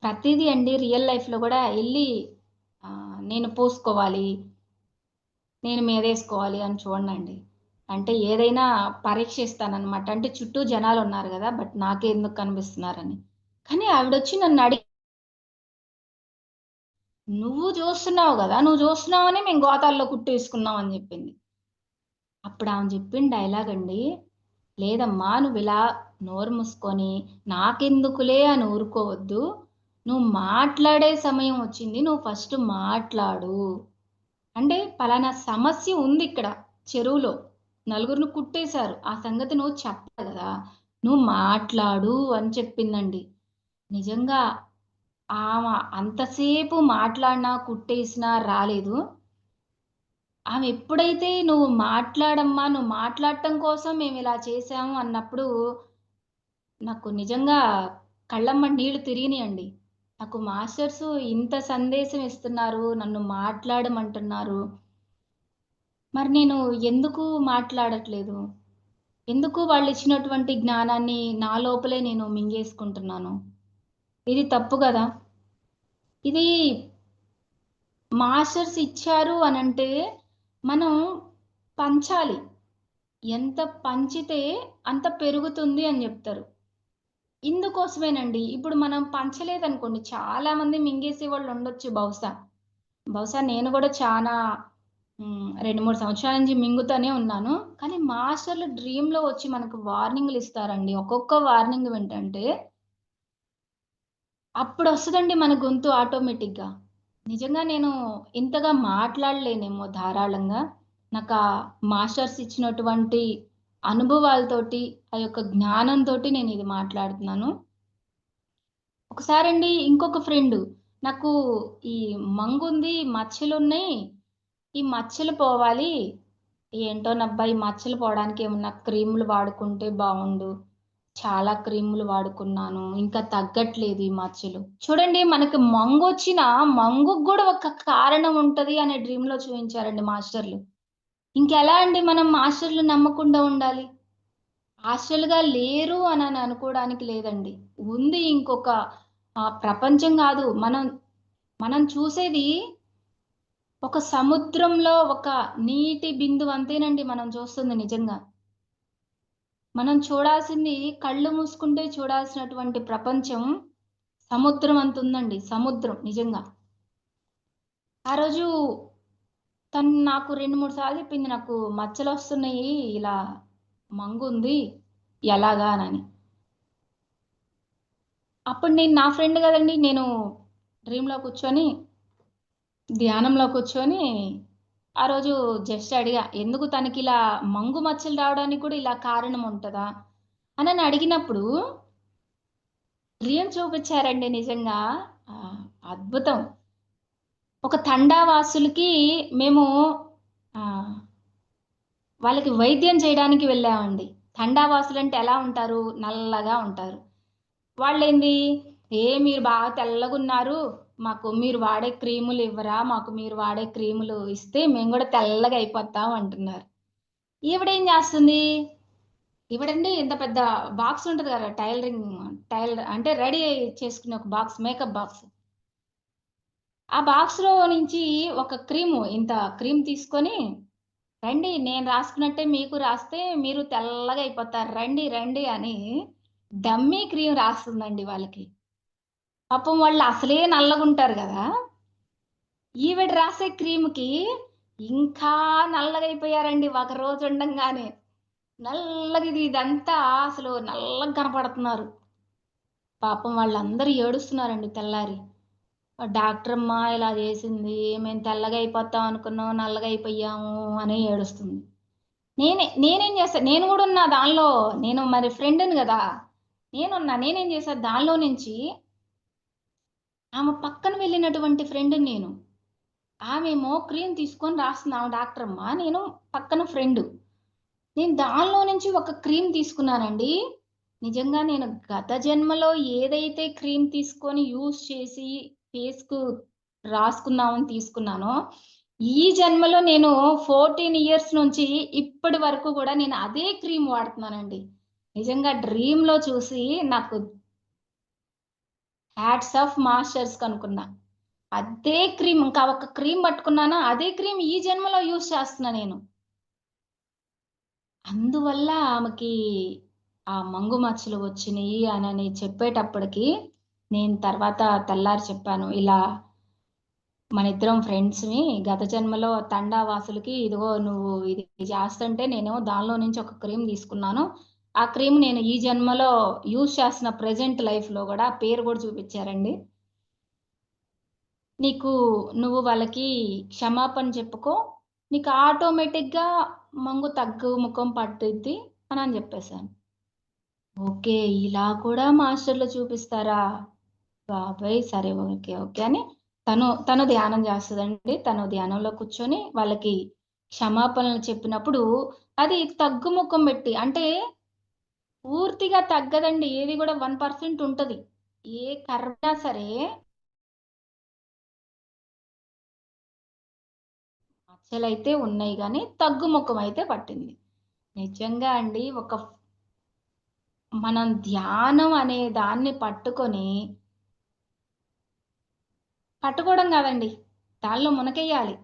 ప్రతీదీ అండి రియల్ లైఫ్‌లో గూడా ఎళ్లి నేను పూసుకోవాలి, నేను మీదేసుకోవాలి అని చూడనండి. అంటే ఏదైనా పరీక్షిస్తాననమాట. అంటే చుట్టూ జనాలున్నారు గదా! బట్ నాకే ఎందుకు కనిపిస్తున్నారని. కానీ ఆవిడొచ్చి నన్నడిగి "నువ్వు జూస్తున్నావు గదా! నువ్వు జూస్తున్నావనే మేము గోతాల్లో కుట్టేసుకున్నాం" అని జెప్పింది. అప్పుడామె జెప్పిన డైలాగండి, లేదమ్మా నువ్విలా నోరు మూసుకొని, నాకెందుకులే అని ఊరుకోవద్దు. నువ్వు మాట్లాడే సమయం వచ్చింది. నువ్వు ఫస్ట్ మాట్లాడు. అంటే పలానా సమస్య ఉందిక్కడ చెరువులో. నలుగురిని కుట్టేశారు. ఆ సంగతి నువ్వు చెప్పాలి గదా! నువ్వు మాట్లాడు అని చెప్పిందండి. నిజంగా ఆమ అంతసేపు మాట్లాడినా, కుట్టేసినా రాలేదు. ఆమె ఎప్పుడైతే "నువ్వు మాట్లాడమ్మా, నువ్వు మాట్లాడటం కోసం మేమిలా చేశాము" అన్నప్పుడు నాకు నిజంగా కళ్ళమ్మట నీళ్లు తిరిగినియండి. నాకు మాస్టర్సు ఇంత సందేశం ఇస్తున్నారు, నన్ను మాట్లాడమంటున్నారు. మరి నేను ఎందుకు మాట్లాడట్లేదు? ఎందుకు వాళ్ళిచ్చినటువంటి జ్ఞానాన్ని నా లోపలే నేను మింగేసుకుంటున్నాను? ఇది తప్పు గదా! ఇది మాస్టర్స్ ఇచ్చారు అనంటే మనం పంచాలి. ఎంత పంచితే అంత పెరుగుతుంది అని జెప్తారు. ఇందుకోసమేనండి. ఇప్పుడు మనం పంచలేదనుకోండి, చాలా మంది మింగేసేవాళ్ళుండొచ్చు బహుశా. బహుశా నేను గూడా చానా 2, 3 సంవత్సరాల నుంచి మింగుతూనే ఉన్నాను. కానీ మాస్టర్‌లు డ్రీమ్‌లో వచ్చి మనకు వార్నింగులిస్తారండి. ఒక్కొక్క వార్నింగ్ వింటంటే అప్పుడొస్తదండి మన గొంతు ఆటోమేటిక్‌గా. నిజంగా నేను ఇంతగా మాట్లాడలేనేమో ధారాళంగా. నాకా మాస్టర్స్ ఇచ్చినటువంటి అనుభవాలతోటి, ఆ యొక్క జ్ఞానంతోటి నేనిది మాట్లాడుతున్నాను. ఒకసారండి ఇంకొక ఫ్రెండు, నాకు ఈ మంగుంది, మచ్చలున్నయి, ఈ మచ్చలు పోవాలి. ఏంటోనబ్బా! ఈ మచ్చలు పోవడానికి ఏమన్నా క్రీములు వాడుకుంటే బావుండు. చాలా క్రీములు వాడుకున్నాను. ఇంకా తగ్గట్లేదు ఈ మచ్చలు. చూడండి మనకి మంగుకి గూడా ఒక కారణం ఉంటది అనే డ్రీమ్‌లో చూయించారండి మాస్టర్‌లు. ఇంకెలా అండి మనం మాస్టర్‌లు నమ్మకుండా ఉండాలి? హాస్టల్‌గా లేరు అనని అనుకోవడానికి లేదండి. ఉంది ఇంకొక ప్రపంచం గాదు. మనం చూసేది ఒక సముద్రంలో ఒక నీటి బిందువు అంతేనండి మనం చూస్తుంది నిజంగా. మనం చూడాల్సింది కళ్ళు మూసుకుంటే చూడాల్సినటువంటి ప్రపంచం సముద్రం అంతుందండి. సముద్రం నిజంగా. ఆ రోజు తను నాకు 2, 3 సార్లు చెప్పింది. నాకు మచ్చలొస్తున్నాయి. ఇలా మంగుంది. ఎలాగా అనని. అప్పుడు నేను నా ఫ్రెండ్ గదండీ! నేను డ్రీమ్‌లో కూర్చొని, ధ్యానంలో కూర్చొని ఆ రోజు జస్ట్ అడిగా. ఎందుకు తనకిలా మంగు మచ్చలు రావడానికి కూడా ఇలా కారణం ఉంటదా? అనని అడిగినప్పుడు డ్రీమ్ చూపిచ్చారండి నిజంగా. ఆహ్, అద్భుతం. ఒక తండావాసులకి మేము ఆహ్, వాళ్ళకి వైద్యం చేయడానికి వెళ్ళామండి. తండావాసులంటే ఎలా ఉంటారు? నల్లగా ఉంటారు. వాళ్ళేంది, మీరు బాగా తెల్లగున్నారు. మీరు వాడే క్రీములివ్వరా? మీరు వాడే క్రీములు ఇస్తే మేము గూడా తెల్లగా అయిపోతాం అంటున్నారు. ఈవిడేం జేస్తుంది, ఈవిడండి ఇంత పెద్ద బాక్స్ ఉంటది గదా! అంటే రెడీ చేసుకునే ఒక బాక్స్, మేకప్ బాక్స్. ఆ బాక్స్‌లో నుంచి ఒక ఇంత క్రీమ్ తీసుకొని, "రండి నేను రాసుకున్నట్టే మీకు రాస్తే మీరు తెల్లగా అయిపోతారు. రండి, రండి" అని డమ్మీ క్రీమ్ రాస్తుందండి వాళ్ళకి. పాపం వాళ్ళు అసలే నల్లగుంటారు గదా! ఈవిడ రాసే క్రీమ్‌కి ఇంకా నల్లగయిపోయారండి ఒక రోజు ఉండంగానే. నల్లగా ఇదంతా అసలు నల్లగా కనపడుతున్నారు. పాపం వాళ్ళందరూ ఏడుస్తున్నారండి తెల్లారి. డాక్టరమ్మ ఇలా జేసింది. మేము తెల్లగా అయిపోతాం అనుకున్నాం. నల్లగా అయిపోయాము అని ఏడుస్తుంది. నేనేం చేశా, నేను గూడా ఉన్నా దానిలో. నేను మరి ఫ్రెండుని గదా! నేనేం చేశా దానిలో నుంచి ఆమె పక్కన వెళ్ళినటువంటి ఫ్రెండుని నేను. ఆమేమో క్రీమ్ తీసుకొని రాస్తుంది. ఆమె డాక్టరమ్మ. నేను పక్కన ఫ్రెండు. నేను దానిలో నుంచి ఒక క్రీమ్ తీసుకున్నానండి. నిజంగా నేను గత జన్మలో ఏదైతే క్రీమ్ తీసుకొని యూజ్ చేసి ఫేస్‌కు రాసుకుందామని తీసుకున్నానో, ఈ జన్మలో నేను 14 ఇయర్స్ నుంచి ఇప్పటి వరకు గూడా నేను అదే క్రీమ్ వాడుతున్నానండి. నిజంగా డ్రీమ్‌లో చూసి నాకు హ్యాట్స్ ఆఫ్ మాస్టర్స్‌కనుకున్నా. అదే క్రీమ్ ఇంకా ఒక క్రీమ్ పట్టుకున్నానా, అదే క్రీమ్ ఈ జన్మలో యూజ్ చేస్తున్నా నేను. అందువల్ల ఆమెకి ఆ మంగు మచ్చలు వచ్చినియి అనని చెప్పేటప్పటికి, నేను తర్వాత తెల్లారి చెప్పాను. ఇలా మనిద్దరం ఫ్రెండ్స్‌మి. గత జన్మలో తండావాసులకి ఇదిగో నువ్వు ఇది చేస్తుంటే నేనేమో దానిలో నుంచి ఒక క్రీమ్ తీసుకున్నాను. ఆ క్రీమ్ నేను ఈ జన్మలో యూజ్ చేస్తున్న ప్రెజెంట్ లైఫ్‌లో గూడా పేరు గూడా చూపిచ్చారండి. నీకు నువ్వు వాళ్ళకి క్షమాపణ చెప్పుకో. నీకు ఆటోమేటిక్‌గా మంగు తగ్గుముఖం పట్టుద్ది అనని జెప్పేసాను. ఓకే. ఇలా కూడా మాస్టర్‌లు చూపిస్తారా? బాబోయ్! సరే. ఓకే. ఓకే. అని తను ధ్యానం చేస్తదండి. తను ధ్యానంలో కూర్చొని వాళ్ళకి క్షమాపణలు చెప్పినప్పుడు అది తగ్గుముఖం బెట్టి అంటే పూర్తిగా తగ్గదండి. ఏది గూడా 1% ఉంటది. ఏ కర్మైనా సరే మచ్చలైతే ఉన్నాయి గానీ తగ్గుముఖం అయితే పట్టింది. నిజంగా అండి. మనం ధ్యానం అనే దాన్ని పట్టుకోవడం గాదండి. దానిలో మునకెయ్యాలి.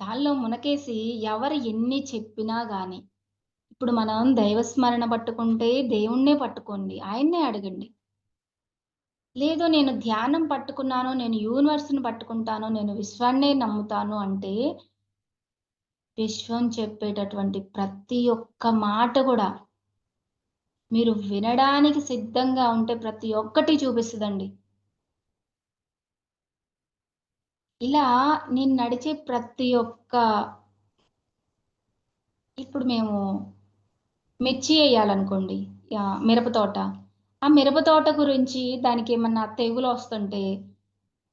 దానిలో మునకేసి ఎవరు ఎన్ని చెప్పినా గాని, ఇప్పుడు మనం దైవ స్మరణ పట్టుకుంటే దేవుడినే పట్టుకోండి. ఆయన్నే అడగండి. లేదు నేను ధ్యానం పట్టుకున్నాను, నేను యూనివర్స్‌ని పట్టుకుంటాను, నేను విశ్వాన్నే నమ్ముతాను అంటే, విశ్వం చెప్పేటటువంటి ప్రతి ఒక్క మాట గూడా మీరు వినడానికి సిద్ధంగా ఉంటే ప్రతి ఒక్కటి చూపిస్తదండి. ఇలా నేను నడిచే ప్రతి ఒక్క ఇప్పుడు మేము మిర్చి ఎయ్యాలనుకోండి. మిరప తోట. ఆ మిరప తోట గురించి దానికేమన్నా తెగులొస్తుంటే,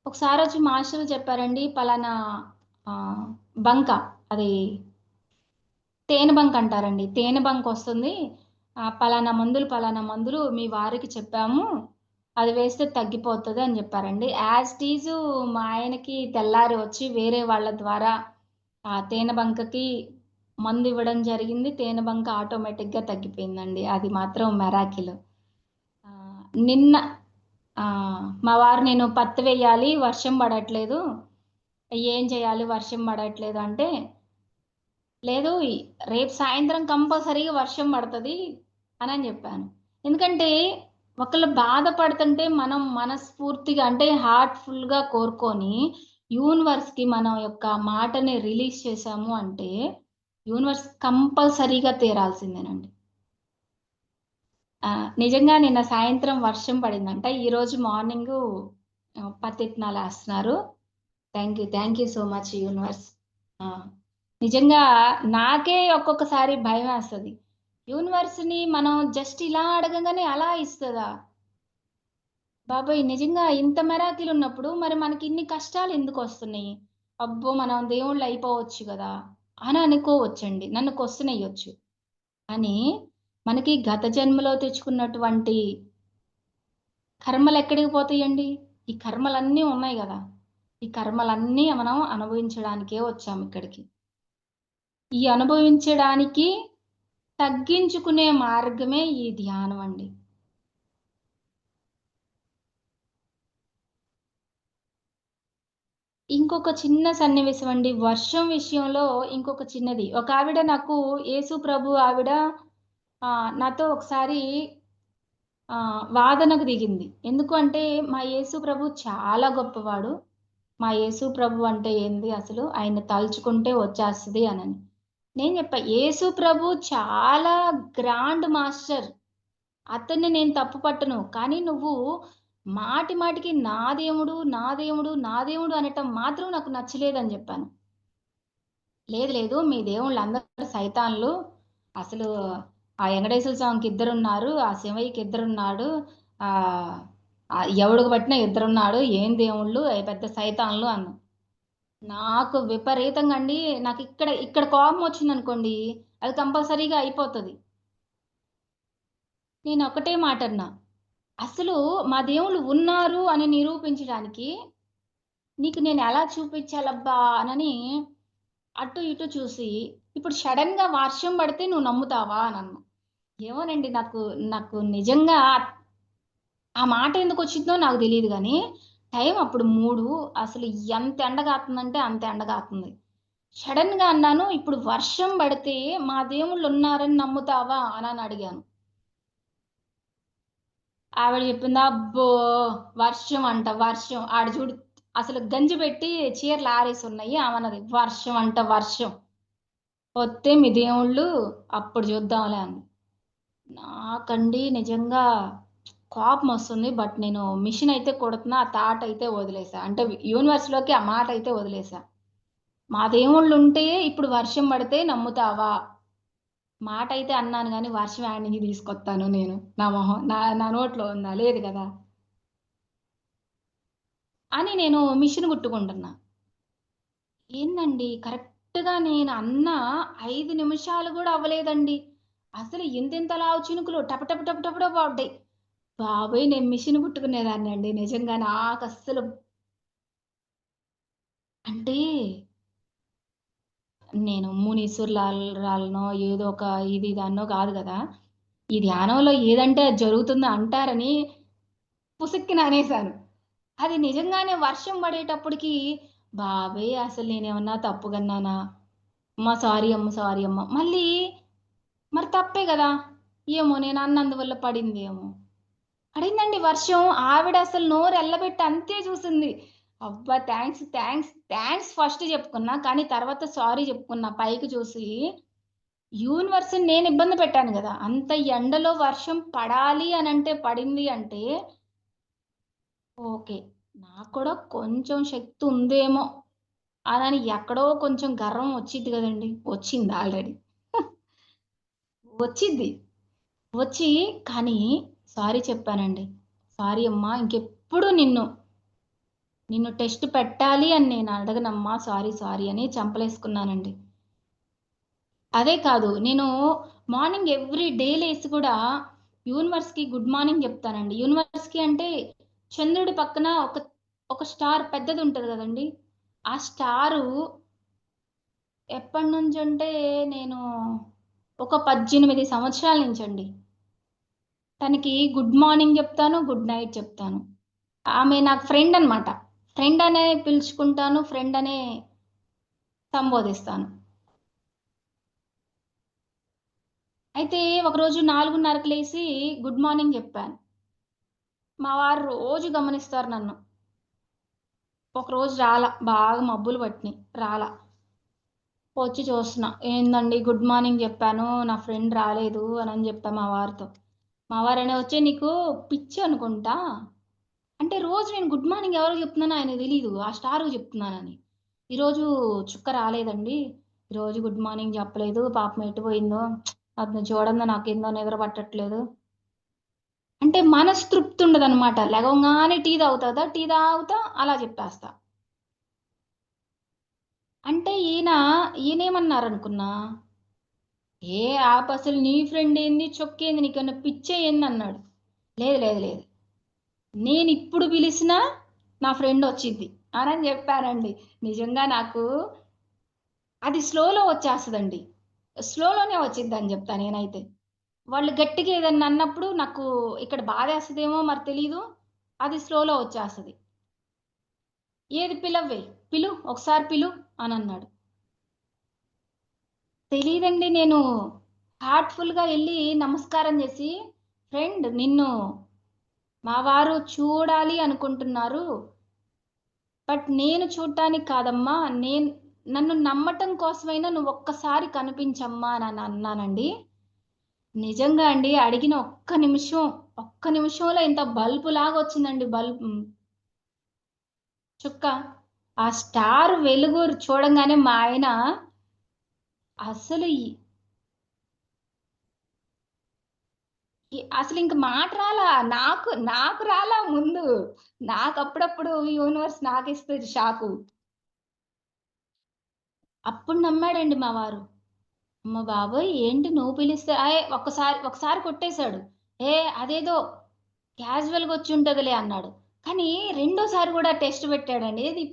ఒకసారొచ్చి మాస్టర్లు చెప్పారండి పలానా ఆహ్, బంక అది తేనె బంక అంటారండి. తేనె బంకొస్తుంది. పలానా మందులు మీ వారికి చెప్పాము. అది వేస్తే తగ్గిపోతది" అని జెప్పారండి. యాజ్ ఇట్ ఈజ్ మా ఆయనకి తెల్లారి వచ్చి వేరే వాళ్ళ ద్వారా ఆ తేనె బంకకి మందివ్వడం జరిగింది. తేనె బంక ఆటోమేటిక్‌గా తగ్గిపోయిందండి. అది మాత్రం మిరాకిల్. నిన్న మా వారు నేను పత్తి వెయ్యాలి, వర్షం పడట్లేదు. ఏం చేయాలి వర్షం పడట్లేదు అంటే, లేదు రేపు సాయంత్రం కంపల్సరీగా వర్షం పడతది అనని జెప్పాను. ఎందుకంటే ఒకళ్ళు బాధపడుతుంటే మనం మనస్ఫూర్తిగా అంటే హార్ట్‌ఫుల్‌గా కోరుకొని యూనివర్స్‌కి మన యొక్క మాటని రిలీజ్ చేశాము అంటే, యూనివర్స్ కంపల్సరీగా తీరాల్సిందేనండి. నిజంగా నిన్న సాయంత్రం వర్షం పడిందంట. ఈరోజు మార్నింగు పత్తిత్తనాలేస్తున్నారు. Thank you so much universe. ఆ! నిజంగా నాకే ఒక్కొక్కసారి భయమేస్తది. యూనివర్స్‌ని మనం జస్ట్ ఇలా అడగంగానే అలా ఇస్తదా? బాబోయ్! నిజంగా ఇంత మిరాకిల్ ఉన్నప్పుడు మరి మనకిన్ని కష్టాలెందుకొస్తున్నాయి? అబ్బో! మనం దేవుళ్ళయిపోవచ్చు గదా! అని అనుకోవచ్చండి. నన్ను క్వెషనెయ్యొచ్చు. కానీ మనకి గత జన్మలో తెచ్చుకున్నటువంటి కర్మలెక్కడికి పోతాయండి? ఈ కర్మలన్నీ ఉన్నాయి గదా! ఈ కర్మలన్నీ మనం అనుభవించడానికే వచ్చామిక్కడికి. ఈ అనుభవించడానికి తగ్గించుకునే మార్గమే ఈ ధ్యానం అండి. ఇంకొక చిన్న సన్నివేశం అండి. వర్షం విషయంలో ఇంకొక చిన్నది. ఒకావిడ నాకు యేసు ప్రభు ఆవిడ నాతో ఒకసారి వాదనకు దిగింది. ఎందుకు అంటే మా యేసు ప్రభు చాలా గొప్పవాడు. మా యేసు ప్రభు అంటే ఏంది అసలు? ఆయన్ని తలుచుకుంటే వచ్చేస్తది అనని. నేను జెప్పా, "యేసు ప్రభు చాలా గ్రాండ్ మాస్టర్. అతన్ని నేను తప్పు పట్టను. కానీ నువ్వు మాటి మాటికి నా దేవుడు, నా దేవుడు, నా దేవుడు అనటం మాత్రం నాకు నచ్చలేదని" జెప్పాను. "లేదు లేదు మీ దేవుళ్ళందరూ సైతాన్లు. అసలు ఆ వెంకటేశ్వర స్వామికి ఇద్దరున్నారు. ఆ శివయ్యకి ఇద్దరున్నాడు. ఆహ్, ఎవడికి పట్టినా ఇద్దరున్నాడు. ఏం దేవుళ్ళు అయి పెద్ద సైతాన్లు" అన్నా. నాకు విపరీతంగా అండి నాకిక్కడ ఇక్కడ కోపమొచ్చిందనుకోండి, అది కంపల్సరీగా అయిపోతది. నేనొక్కటే మాటన్నా. అసలు మా దేవుళ్ళు ఉన్నారు అని నిరూపించడానికి నీకు నేనెలా చూపించాలబ్బా అనని అటు ఇటు చూసి, ఇప్పుడు సడెన్‌గా వర్షం పడితే నువ్వు నమ్ముతావా అనన్నా. ఏమోనండి నాకు నిజంగా ఆ మాట ఎందుకొచ్చిందో నాకు తెలీదు గానీ, టైం అప్పుడు 3 అసలు ఎంత ఎండ గాత్తందంటే అంత ఎండ గాత్తంది. సడెన్‌గా అన్నాను, "ఇప్పుడు వర్షం బడితే మా దేవుళ్ళున్నారని నమ్ముతావా?" అనని అడిగాను. ఆవిడ చెప్పింది, "అబ్బో! వర్షం అంట వర్షం. ఆడ చూడు అసలు గంజి పెట్టి చీరలు ఆరేసున్నాయి." ఆమన్నది, "వర్షం అంట వర్షం. వత్తే మీ దేవుళ్ళు అప్పుడు చూద్దాంలే" అంది. నాకండి నిజంగా కోపమొస్తుంది. బట్ నేను మిషన్ అయితే కుడుతున్నా. ఆ థాట్ అయితే వదిలేసా. అంటే యూనివర్స్‌లోకి ఆ మాటయితే వదిలేసా. మా దేవుళ్ళుంటే ఇప్పుడు వర్షం పడితే నమ్ముతావా? మాటైతే అన్నాను గానీ, వర్షం ఏడ నుంచి తీసుకొత్తాను నేను? నా మొహం నా నోట్లో ఉందా? లేదు గదా! అని నేను మిషన్ కుట్టుకుంటున్నా. ఏందండి కరెక్ట్‌గా నేను అన్న 5 నిమిషాలు గూడా అవ్వలేదండి. అసలు ఇంతింత లావు చినుకులు టప టప టప టప టప పడ్డాయి. బాబోయ్! నేను మిషన్ కుట్టుకునేదాన్నండి నిజంగా నాకస్సలు అంటే నేను మునీశ్వరులాల్నో ఏదో ఒక ఇది దాన్నో కాదు గదా! ఈ ధ్యానంలో ఏదంటే అది జరుగుతుంది అంటారని పుసుక్కున అనేసాను. అది నిజంగానే వర్షం పడేటప్పటికి, బాబోయ్! అసలు నేనేమన్నా తప్పుగన్నానా? అమ్మ సారీ అమ్మ, సారీ అమ్మ. మళ్ళీ మరి తప్పే గదా! ఏమో నేను అన్నందువల్ల పడిందేమో. పడిందండి వర్షం. ఆవిడ అసలు నోరెళ్ళబెట్టి అంతే చూసింది. అబ్బా! థాంక్స్ ఫస్ట్ చెప్పుకున్నా. కానీ తర్వాత సారీ చెప్పుకున్నా పైకి చూసి. యూనివర్స్‌ని నేను ఇబ్బంది పెట్టాను గదా! అంత ఎండలో వర్షం పడాలి అనంటే పడింది అంటే ఓకే. నాకు కూడా కొంచెం శక్తి ఉందేమో అనని ఎక్కడో కొంచెం గర్వం వచ్చిద్ది గదండీ! వచ్చింది ఆల్రెడీ. వచ్చిద్ది. వచ్చి కానీ సారీ చెప్పానండి. సారీ అమ్మా ఇంకెప్పుడు నిన్ను టెస్ట్ పెట్టాలి అని నేను అడగనమ్మా. సారీ అని చంపలేసుకున్నానండి. అదే కాదు నేను మార్నింగ్ ఎవ్రీ డే లేసి కూడా యూనివర్స్‌కి గుడ్ మార్నింగ్ జెప్తానండి. యూనివర్స్‌కి అంటే చంద్రుడి పక్కన ఒక స్టార్ పెద్దదుంటది గదండీ! ఆ స్టారు ఎప్పటినుంచంటే నేను ఒక 18 సంవత్సరాల నుంచండి. తనకి గుడ్ మార్నింగ్ జెప్తాను, గుడ్ నైట్ చెప్తాను. ఆమె నాకు ఫ్రెండ్ అన్నమాట. ఫ్రెండ్ అనే పిలుచుకుంటాను. ఫ్రెండ్ అనే సంబోధిస్తాను. అయితే ఒకరోజు 4:30కి లేసి గుడ్ మార్నింగ్ జెప్పాను. మా వారు రోజు గమనిస్తారు నన్ను. ఒకరోజు రాలా. బాగా మబ్బులు పట్టినియి. రాలా. వచ్చి చూస్తున్నా. ఏందండి గుడ్ మార్నింగ్ జెప్పాను. నా ఫ్రెండ్ రాలేదు అనని జెప్పా మా వారితో. మా వారని "వచ్చే నీకు పిచ్చి అనుకుంటా. అంటే రోజు నేను గుడ్ మార్నింగ్ ఎవరికి జెప్తున్నానో ఆయనకి తెలీదు. ఆ స్టార్‌కి జెప్తున్నానని. ఈరోజు చుక్క రాలేదండి. ఈరోజు గుడ్ మార్నింగ్ జెప్పలేదు. పాపం ఎటు పోయిందో. అతన్ని చూడంగానే నాకేందో నిద్ర పట్టట్లేదు. అంటే మనస్తృప్తి ఉండదనమాట. లెగవంగానే టీ తాగుతదా? టీ తాగుతా అలా జెప్పేస్తా. అంటే ఈయనేమన్నారనుకున్నా, "ఏ ఆపసలు నీ ఫ్రెండేంది? చొక్కేంది? నీకేమన్నా పిచ్చా ఏందన్నాడు." లేదు, లేదు, లేదు. నేనిప్పుడు పిలిసినా నా ఫ్రెండొచ్చిద్ది అనని జెప్పానండి. నిజంగా నాకు అది స్లోలో వచ్చేస్తదండి. స్లోలోనే వచ్చిద్దని జెప్తా నేనైతే. వాళ్ళు గట్టిగా ఏదన్నా అన్నప్పుడు నాకు ఇక్కడ బాధేస్తదేమో మరి తెలీదు. అది స్లోలో వచ్చేస్తది. "ఏది పిలవ్వే, ఒకసారి పిలు" అనన్నాడు. తెలీదండి నేను హార్ట్‌ఫుల్‌గా ఎళ్లి నమస్కారం జేసి, "ఫ్రెండ్ నిన్ను మా వారు చూడాలి అనుకుంటున్నారు. బట్ నేను చూడటానికి కాదమ్మా. నన్ను నమ్మటం కోసమైనా నువ్వొక్కసారి కనిపించమ్మా" అనన్నానండి. నిజంగా అండి అడిగిన ఒక్క నిమిషంలో ఇంత బల్బులాగా వచ్చిందండి చుక్క. ఆ స్టార్ వెలుగు చూడంగానే మా ఆయన అసలు ఈ ఈ అసలింక మాట రాలా. నాకు రాలా ముందు. నాకప్పుడప్పుడు యూనివర్స్ నాకిస్తది షాకు. అప్పుడు నమ్మాడండి మా వారు. అమ్మ బాబోయ్! ఏంటి నువ్వు పిలిస్తే ఒకసారి కొట్టేసాడు. ఏ అదేదో క్యాజువల్‌గా వచ్చుంటదిలే అన్నాడు. కానీ రెండోసారి గూడా టెస్ట్ పెట్టాడండి. ఏది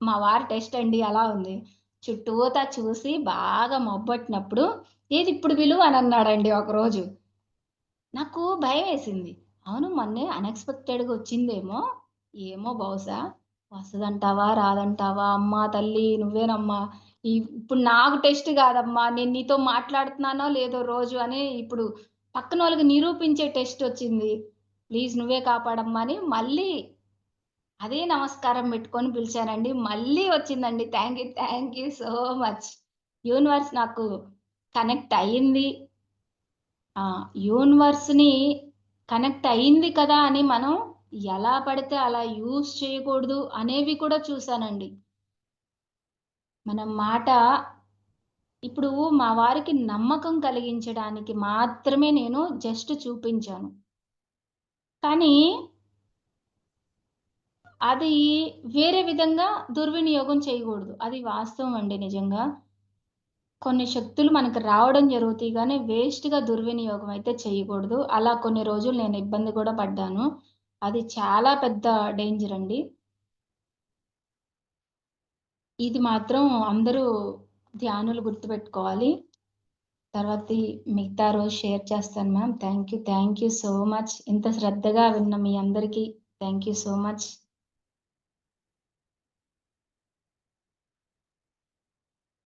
మా వారి టెస్ట్ అండి అలా ఉంది. చుట్టూతా చూసి బాగా మబ్బట్టినప్పుడు, "ఏది ఇప్పుడు పిలువు" అనన్నాడండి ఒకరోజు. నాకు భయమేసింది. అవును మొన్నే అన్‌ఎక్స్‌పెక్టెడ్‌గా వచ్చిందేమో! ఏమో బహుశా వస్తదంటావా? రాదంటావా? అమ్మా తల్లి నువ్వేనమ్మా! ఇప్పుడు నాకు టెస్ట్ గాదమ్మా! నేను నీతో మాట్లాడుతున్నానో లేదో రోజు అని ఇప్పుడు పక్కనోళ్ళకి నిరూపించే టెస్టొచ్చింది. ప్లీజ్ నువ్వే కాపాడమ్మా అని మళ్ళీ అదే నమస్కారం బెట్టుకొని పిలిచానండి. మళ్ళీ వచ్చిందండి. Thank you so much. Universe నాకు కనెక్ట్ అయింది. యూనివర్స్‌ని కనెక్ట్ అయింది కదా! అని మనం ఎలా పడితే అలా యూజ్ చేయకూడదు అనేవి కూడా చూసానండి. మనం మాట ఇప్పుడు మా వారికి నమ్మకం కలిగించడానికి మాత్రమే నేను జస్ట్ చూపించాను. కానీ అది వేరే విధంగా దుర్వినియోగం చేయగూడదు. అది వాస్తవం అండి నిజంగా. కొన్ని శక్తులు మనకు రావడం జరుగుతాయి గానీ, వేస్ట్‌గా దుర్వినియోగం అయితే చేయకూడదు. అలా కొన్ని రోజులు నేను ఇబ్బంది గూడా పడ్డాను. అది చాలా పెద్ద డేంజర్ అండి. ఇది మాత్రం అందరూ ధ్యానులు గుర్తుపెట్టుకోవాలి. తర్వాతది మిగతా రోజు షేర్ చేస్తాను ma'am. Thank you so much. ఇంత శ్రద్ధగా విన్న మీ అందరికీ థాంక్ యూ సో మచ్.